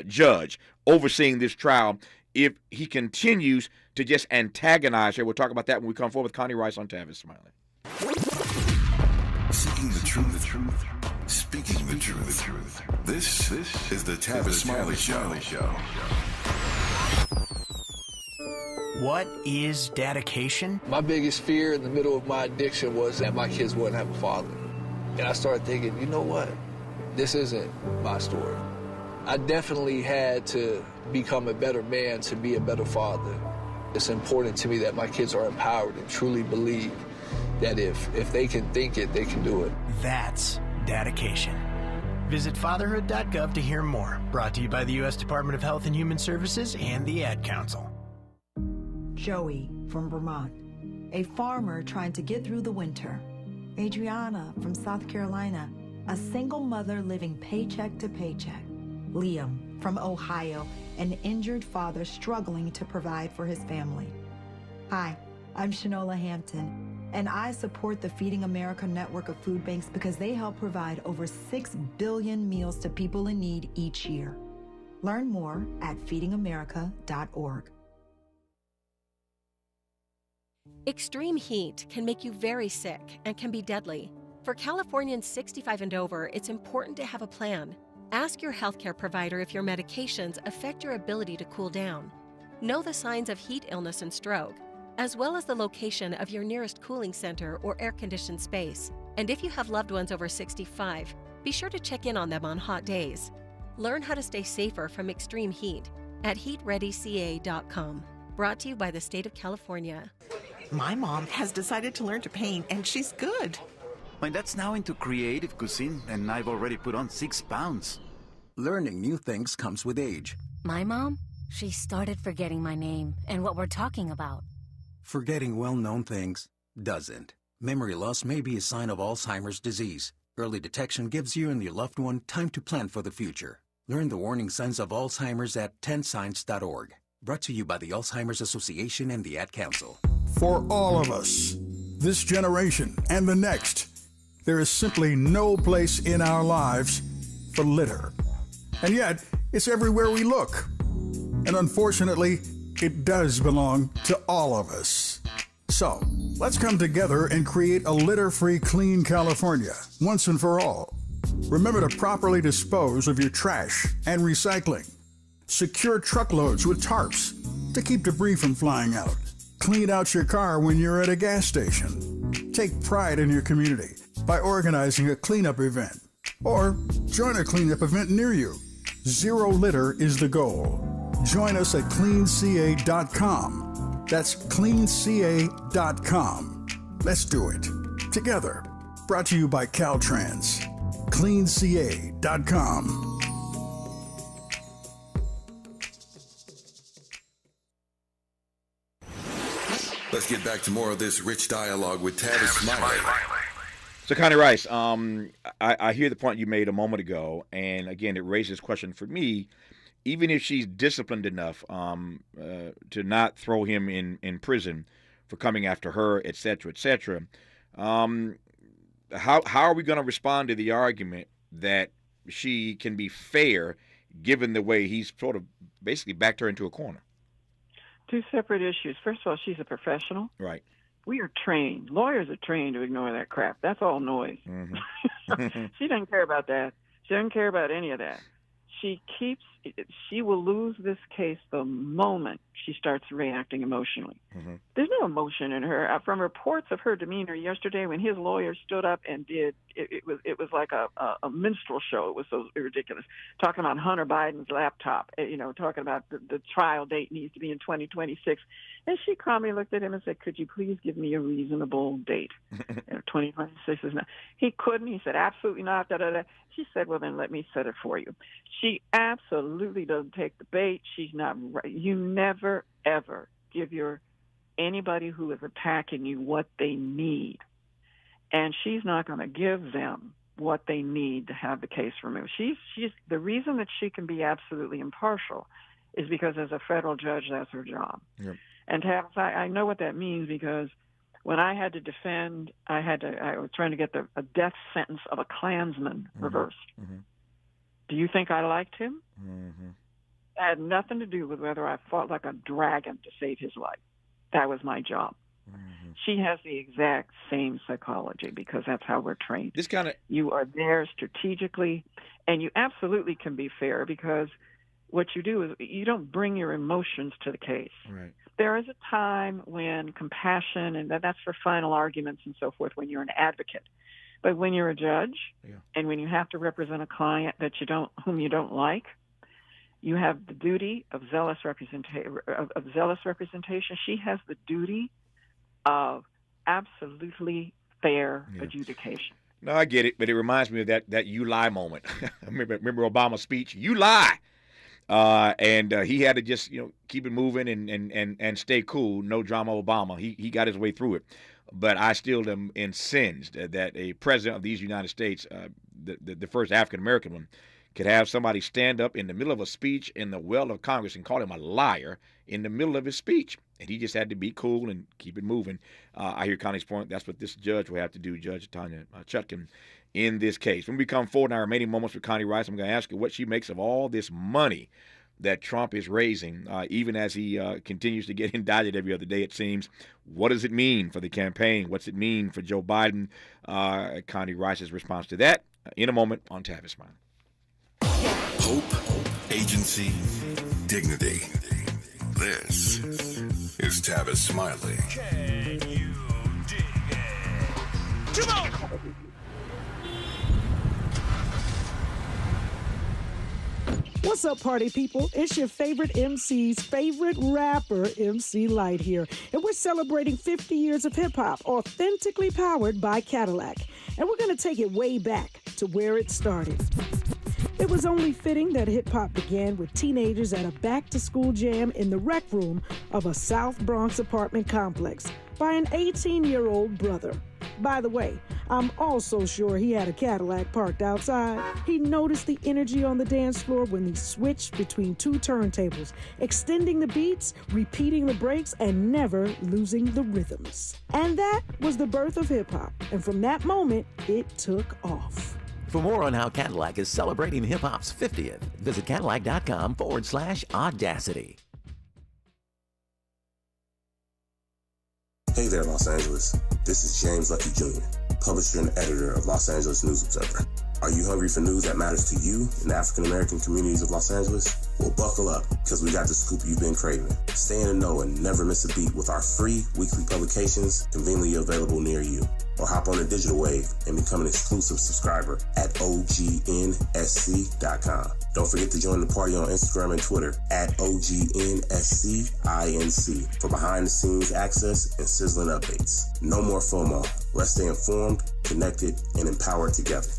judge overseeing this trial if he continues to just antagonize her? We'll talk about that when we come forward with Connie Rice on Tavis Smiley.
Seeking the truth. Speaking the truth. This is the Tavis Smiley Show.
What is dedication?
My biggest fear in the middle of my addiction was that my kids wouldn't have a father. And I started thinking, you know what? This isn't my story. I definitely had to become a better man to be a better father. It's important to me that my kids are empowered and truly believe that if they can think it, they can do it.
That's dedication. Visit fatherhood.gov to hear more. Brought to you by the U.S. Department of Health and Human Services and the Ad Council.
Joey from Vermont, a farmer trying to get through the winter. Adriana from South Carolina, a single mother living paycheck to paycheck. Liam from Ohio, an injured father struggling to provide for his family. Hi, I'm Shanola Hampton, and I support the Feeding America network of food banks because they help provide over 6 billion meals to people in need each year. Learn more at feedingamerica.org.
Extreme heat can make you very sick and can be deadly. For Californians 65 and over, it's important to have a plan. Ask your healthcare provider if your medications affect your ability to cool down. Know the signs of heat illness and stroke, as well as the location of your nearest cooling center or air-conditioned space. And if you have loved ones over 65, be sure to check in on them on hot days. Learn how to stay safer from extreme heat at heatreadyca.com. Brought to you by the state of California.
My mom has decided to learn to paint, and she's good.
My dad's now into creative cuisine, and I've already put on 6 pounds.
Learning new things comes with age.
My mom, she started forgetting my name and what we're talking about.
Forgetting well-known things doesn't. Memory loss may be a sign of Alzheimer's disease. Early detection gives you and your loved one time to plan for the future. Learn the warning signs of Alzheimer's at 10signs.org. Brought to you by the Alzheimer's Association and the Ad Council.
For all of us, this generation and the next, there is simply no place in our lives for litter. And yet, it's everywhere we look. And unfortunately, it does belong to all of us. So, let's come together and create a litter-free, clean California, once and for all. Remember to properly dispose of your trash and recycling. Secure truckloads with tarps to keep debris from flying out. Clean out your car when you're at a gas station. Take pride in your community by organizing a cleanup event. Or join a cleanup event near you. Zero litter is the goal. Join us at cleanca.com. That's cleanca.com. Let's do it together. Brought to you by Caltrans. cleanca.com.
Let's get back to more of this rich dialogue with Tavis Smiley.
So, Connie Rice, I hear the point you made a moment ago, and again, it raises a question for me. Even if she's disciplined enough to not throw him in prison for coming after her, et cetera, et cetera. How are we going to respond to the argument that she can be fair given the way he's sort of basically backed her into a corner?
Two separate issues. First of all, she's a professional.
Right.
We are trained. Lawyers are trained to ignore that crap. That's all noise.
Mm-hmm.
She doesn't care about that. She doesn't care about any of that. She will lose this case the moment she starts reacting emotionally.
Mm-hmm.
There's no emotion in her. From reports of her demeanor yesterday when his lawyer stood up and did, it was like a minstrel show. It was so ridiculous. Talking about Hunter Biden's laptop, talking about the trial date needs to be in 2026. And she calmly looked at him and said, could you please give me a reasonable date? 2026 is not. He couldn't. He said, absolutely not. Da, da, da. She said, well, then let me set it for you. She absolutely doesn't take the bait. She's not right. You never, ever give anybody who is attacking you what they need. And she's not going to give them what they need to have the case removed. She's the reason that she can be absolutely impartial is because as a federal judge, that's her job.
Yep.
And Tavis, I know what that means because when I had to defend, I was trying to get a death sentence of a Klansman reversed.
Mm-hmm.
Do you think I liked him?
Mm-hmm.
It had nothing to do with whether I fought like a dragon to save his life. That was my job. Mm-hmm. She has the exact same psychology because that's how we're trained. You are there strategically, and you absolutely can be fair because what you do is you don't bring your emotions to the case.
Right.
There is a time when compassion, and that's for final arguments and so forth, when you're an advocate. But when you're a judge, and when you have to represent a client whom you don't like, you have the duty of zealous representation. She has the duty of absolutely fair adjudication.
No, I get it, but it reminds me of that "you lie" moment. remember Obama's speech, "You lie," and he had to just keep it moving and stay cool. No drama, Obama. He got his way through it. But I still am incensed that a president of these United States, the first African-American one, could have somebody stand up in the middle of a speech in the well of Congress and call him a liar in the middle of his speech. And he just had to be cool and keep it moving. I hear Connie's point. That's what this judge will have to do, Judge Tanya Chutkin, in this case. When we come forward in our remaining moments with Connie Rice, I'm going to ask her what she makes of all this money that Trump is raising, even as he continues to get indicted every other day, it seems. What does it mean for the campaign? What's it mean for Joe Biden? Connie Rice's response to that in a moment on Tavis Smiley.
Hope, agency, dignity. This is Tavis Smiley.
Can you dig it? Come on!
What's up, party people? It's your favorite MC's favorite rapper, MC Light here. And we're celebrating 50 years of hip-hop, authentically powered by Cadillac. And we're going to take it way back to where it started. It was only fitting that hip-hop began with teenagers at a back-to-school jam in the rec room of a South Bronx apartment complex by an 18-year-old brother. By the way, I'm also sure he had a Cadillac parked outside. He noticed the energy on the dance floor when he switched between two turntables, extending the beats, repeating the breaks, and never losing the rhythms. And that was the birth of hip-hop. And from that moment, it took off.
For more on how Cadillac is celebrating hip-hop's 50th, visit Cadillac.com/audacity.
Hey there, Los Angeles. This is James Lucky Jr., publisher and editor of Los Angeles News Observer. Are you hungry for news that matters to you in the African-American communities of Los Angeles? Well, buckle up, because we got the scoop you've been craving. Stay in the know and never miss a beat with our free weekly publications conveniently available near you. Or hop on the digital wave and become an exclusive subscriber at OGNSC.com. Don't forget to join the party on Instagram and Twitter at OGNSCINC for behind-the-scenes access and sizzling updates. No more FOMO. Let's stay informed, connected, and empowered together.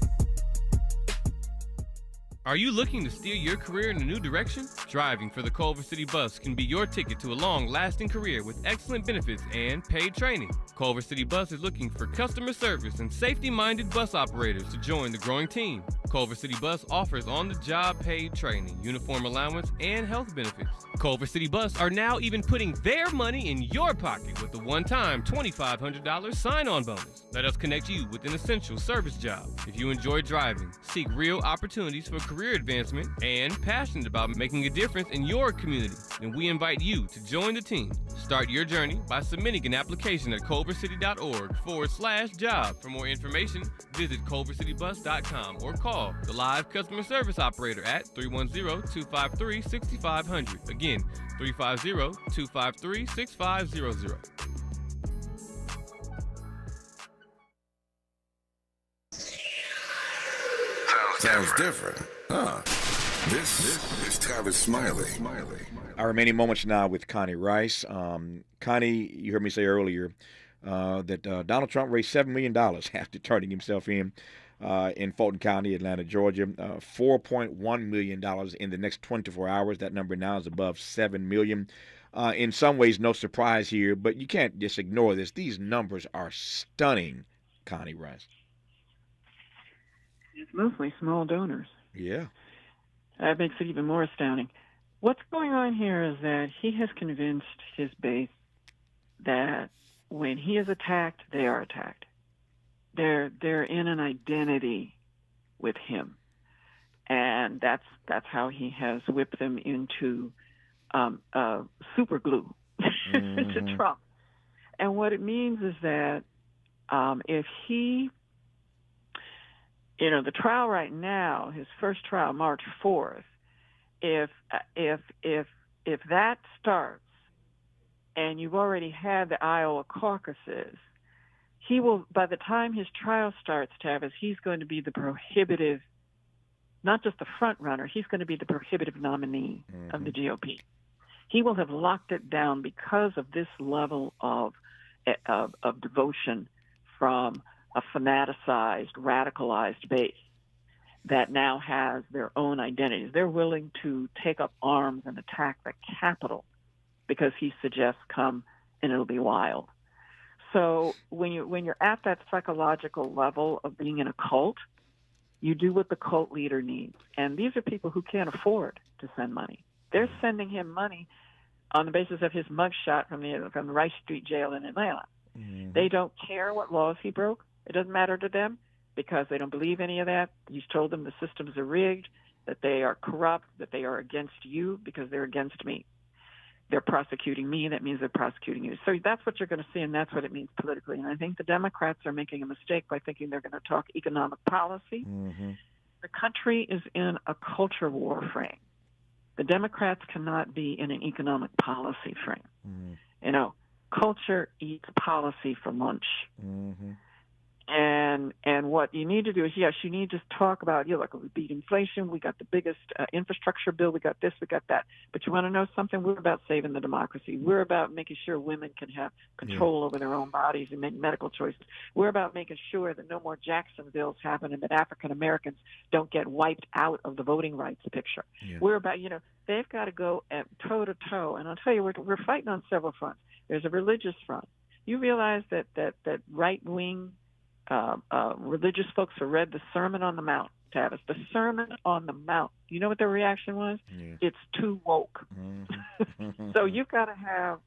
Are you looking to steer your career in a new direction? Driving for the Culver City Bus can be your ticket to a long-lasting career with excellent benefits and paid training. Culver City Bus is looking for customer service and safety-minded bus operators to join the growing team. Culver City Bus offers on-the-job paid training, uniform allowance, and health benefits. Culver City Bus are now even putting their money in your pocket with a one-time $2,500 sign-on bonus. Let us connect you with an essential service job. If you enjoy driving, seek real opportunities for career advancement, and passionate about making a difference in your community, then we invite you to join the team. Start your journey by submitting an application at culvercity.org/job. For more information, visit culvercitybus.com or call the live customer service operator at 310-253-6500. Again, 350-253-6500.
Sounds different, huh? This is Tavis Smiley.
Our remaining moments now with Connie Rice. Connie, you heard me say earlier that Donald Trump raised $7 million after turning himself in Fulton County, Atlanta, Georgia. $4.1 million in the next 24 hours. That number now is above $7 million. In some ways, no surprise here, but you can't just ignore this. These numbers are stunning, Connie Rice.
It's mostly small donors.
Yeah.
That makes it even more astounding. What's going on here is that he has convinced his base that when he is attacked, they are attacked. They're in an identity with him, and that's how he has whipped them into super glue to Trump. And what it means is that if he, the trial right now, his first trial, March 4th, if that starts and you've already had the Iowa caucuses, he will, by the time his trial starts, Tavis, he's going to be the prohibitive, not just the front runner, he's going to be the prohibitive nominee of the GOP. He will have locked it down because of this level of devotion from a fanaticized, radicalized base that now has their own identities. They're willing to take up arms and attack the Capitol because he suggests come and it'll be wild. So when you're at that psychological level of being in a cult, you do what the cult leader needs. And these are people who can't afford to send money. They're sending him money on the basis of his mugshot from the Rice Street jail in Atlanta. They don't care what laws he broke. It doesn't matter to them because they don't believe any of that. He's told them the systems are rigged, that they are corrupt, that they are against you because they're against me. They're prosecuting me. That means they're prosecuting you. So that's what you're going to see, and that's what it means politically. And I think the Democrats are making a mistake by thinking they're going to talk economic policy. The country is in a culture war frame. The Democrats cannot be in an economic policy frame. Culture eats policy for lunch. And what you need to do is, yes, you need to talk about, look, we beat inflation, we got the biggest infrastructure bill, we got this, we got that. But you want to know something? We're about saving the democracy. We're about making sure women can have control over their own bodies and make medical choices. We're about making sure that no more Jacksonvilles happen and that African Americans don't get wiped out of the voting rights picture. We're about, they've got to go toe to toe. And I'll tell you, we're fighting on several fronts. There's a religious front. You realize that right-wing religious folks who read the Sermon on the Mount, Tavis, the Sermon on the Mount, you know what their reaction was? It's too woke. So you've got to have,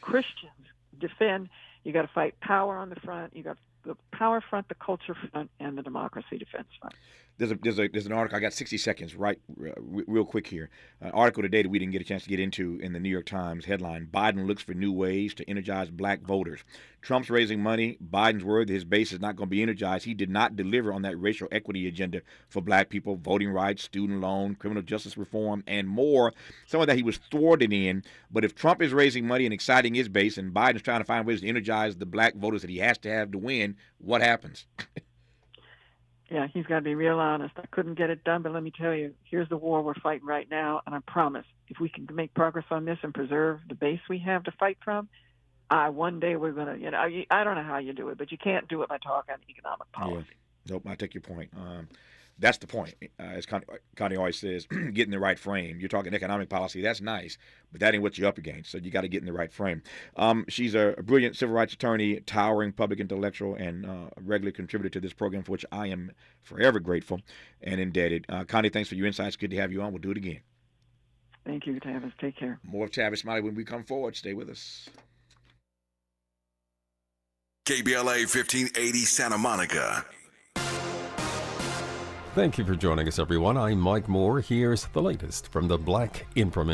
Christians defend. You got to fight power on the front. You got the power front, the culture front, and the democracy defense front.
There's an article. I got 60 seconds, real quick here. An article today that we didn't get a chance to get into in the New York Times headline: Biden looks for new ways to energize black voters. Trump's raising money. Biden's word that his base is not going to be energized. He did not deliver on that racial equity agenda for black people, voting rights, student loan, criminal justice reform, and more. Some of that he was thwarted in. But if Trump is raising money and exciting his base, and Biden's trying to find ways to energize the black voters that he has to have to win, what happens?
Yeah, he's got to be real honest. I couldn't get it done, but let me tell you, here's the war we're fighting right now, and I promise, if we can make progress on this and preserve the base we have to fight from, one day we're going to, I don't know how you do it, but you can't do it by talking economic policy.
Nope, I take your point. That's the point. As Connie always says, get in the right frame. You're talking economic policy. That's nice, but that ain't what you're up against. So you got to get in the right frame. She's a brilliant civil rights attorney, towering public intellectual, and a regular contributor to this program, for which I am forever grateful and indebted. Connie, thanks for your insights. Good to have you on. We'll do it again.
Thank you, Tavis. Take care.
More of Tavis Smiley when we come forward. Stay with us.
KBLA 1580 Santa Monica.
Thank you for joining us, everyone. I'm Mike Moore. Here's the latest from the Black Information